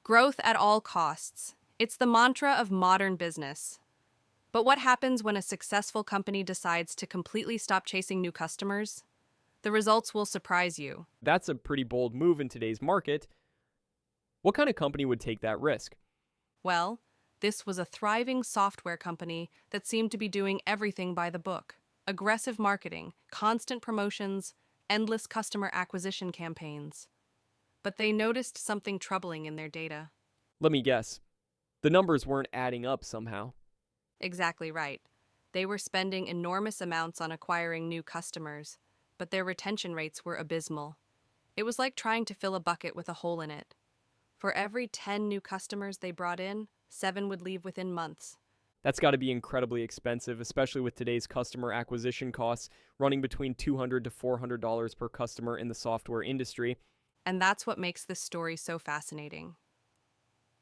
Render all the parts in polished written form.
Growth at all costs. It's the mantra of modern business. But what happens when a successful company decides to completely stop chasing new customers? The results will surprise you. That's a pretty bold move in today's market. What kind of company would take that risk? Well, this was a thriving software company that seemed to be doing everything by the book. Aggressive marketing, constant promotions, endless customer acquisition campaigns. But they noticed something troubling in their data. Let me guess. The numbers weren't adding up somehow. Exactly right. They were spending enormous amounts on acquiring new customers, but their retention rates were abysmal. It was like trying to fill a bucket with a hole in it. For every 10 new customers they brought in, 7 would leave within months. That's got to be incredibly expensive, especially with today's customer acquisition costs running between $200 to $400 per customer in the software industry. And that's what makes this story so fascinating.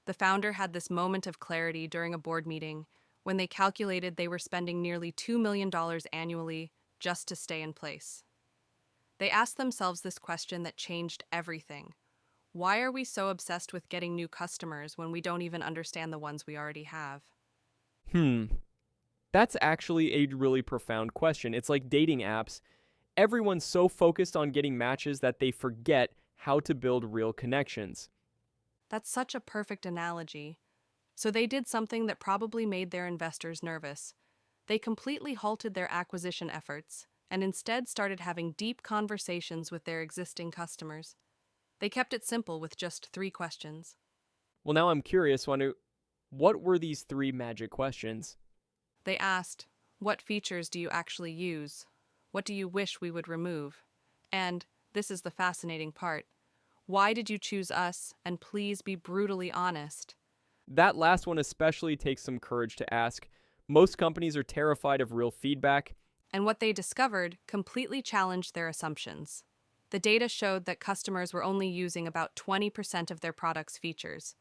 The founder had this moment of clarity during a board meeting when they calculated they were spending nearly $2 million annually just to stay in place. They asked themselves this question that changed everything. Why are we so obsessed with getting new customers when we don't even understand the ones we already have? That's actually a really profound question. It's like dating apps. Everyone's so focused on getting matches that they forget how to build real connections. That's such a perfect analogy. So they did something that probably made their investors nervous. They completely halted their acquisition efforts and instead started having deep conversations with their existing customers. They kept it simple with just 3 questions. Well, now I'm curious, what were these 3 magic questions? They asked, "What features do you actually use? What do you wish we would remove? And, this is the fascinating part, why did you choose us? And please be brutally honest." That last one especially takes some courage to ask. Most companies are terrified of real feedback. And what they discovered completely challenged their assumptions. The data showed that customers were only using about 20% of their product's features,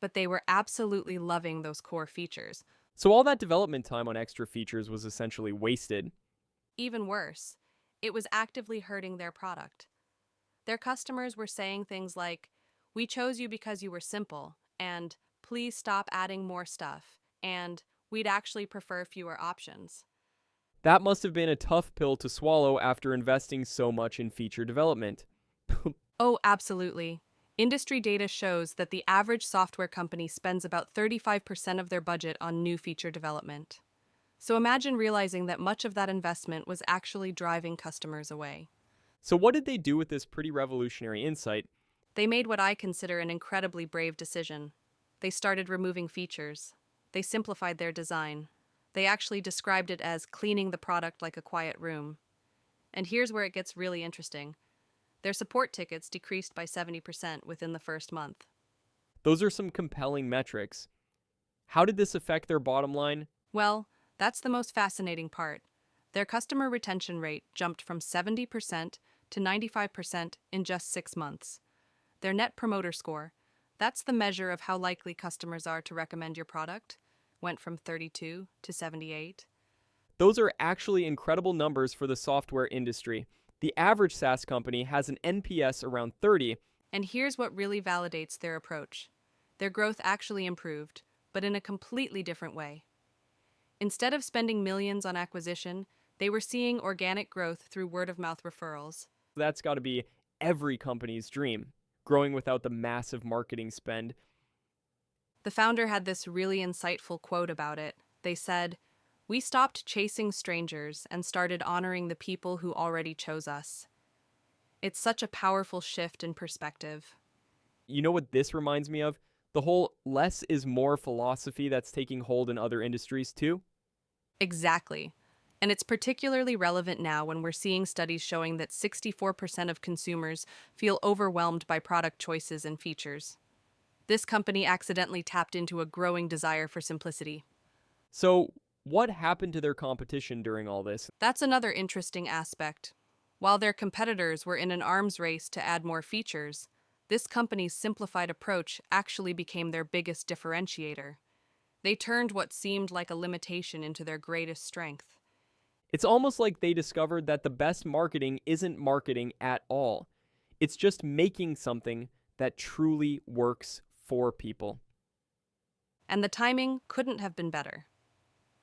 but they were absolutely loving those core features. So all that development time on extra features was essentially wasted. Even worse, it was actively hurting their product. Their customers were saying things like, "We chose you because you were simple," and "Please stop adding more stuff," and "We'd actually prefer fewer options." That must have been a tough pill to swallow after investing so much in feature development. Oh, absolutely. Industry data shows that the average software company spends about 35% of their budget on new feature development. So imagine realizing that much of that investment was actually driving customers away. So what did they do with this pretty revolutionary insight? They made what I consider an incredibly brave decision. They started removing features. They simplified their design. They actually described it as cleaning the product like a quiet room. And here's where it gets really interesting. Their support tickets decreased by 70% within the first month. Those are some compelling metrics. How did this affect their bottom line? Well, that's the most fascinating part. Their customer retention rate jumped from 70% to 95% in just 6 months. Their Net Promoter Score, that's the measure of how likely customers are to recommend your product, went from 32 to 78. Those are actually incredible numbers for the software industry. The average SaaS company has an NPS around 30. And here's what really validates their approach. Their growth actually improved, but in a completely different way. Instead of spending millions on acquisition, they were seeing organic growth through word-of-mouth referrals. That's got to be every company's dream, growing without the massive marketing spend. The founder had this really insightful quote about it. They said, "We stopped chasing strangers and started honoring the people who already chose us." It's such a powerful shift in perspective. You know what this reminds me of? The whole less is more philosophy that's taking hold in other industries too. Exactly. And it's particularly relevant now when we're seeing studies showing that 64% of consumers feel overwhelmed by product choices and features. This company accidentally tapped into a growing desire for simplicity. So, what happened to their competition during all this? That's another interesting aspect. While their competitors were in an arms race to add more features, this company's simplified approach actually became their biggest differentiator. They turned what seemed like a limitation into their greatest strength. It's almost like they discovered that the best marketing isn't marketing at all. It's just making something that truly works for people. And the timing couldn't have been better.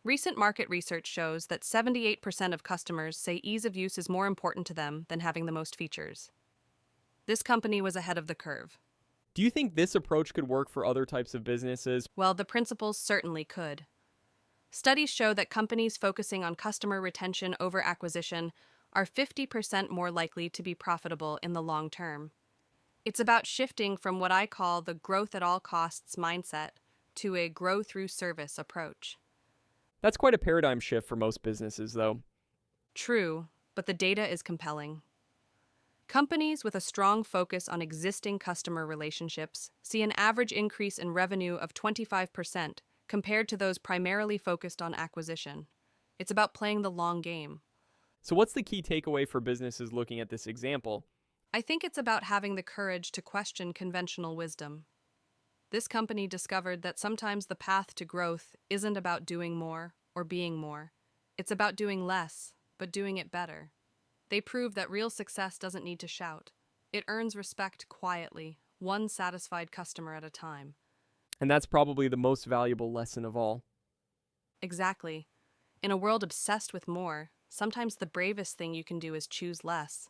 Recent market research shows that 78% of customers say ease of use is more important to them than having the most features. This company was ahead of the curve. Do you think this approach could work for other types of businesses? Well, the principles certainly could. Studies show that companies focusing on customer retention over acquisition are 50% more likely to be profitable in the long term. It's about shifting from what I call the growth at all costs mindset to a grow through service approach. That's quite a paradigm shift for most businesses, though. True, but the data is compelling. Companies with a strong focus on existing customer relationships see an average increase in revenue of 25% compared to those primarily focused on acquisition. It's about playing the long game. So, what's the key takeaway for businesses looking at this example? I think it's about having the courage to question conventional wisdom. This company discovered that sometimes the path to growth isn't about doing more or being more. It's about doing less, but doing it better. They proved that real success doesn't need to shout. It earns respect quietly, one satisfied customer at a time. And that's probably the most valuable lesson of all. Exactly. In a world obsessed with more, sometimes the bravest thing you can do is choose less.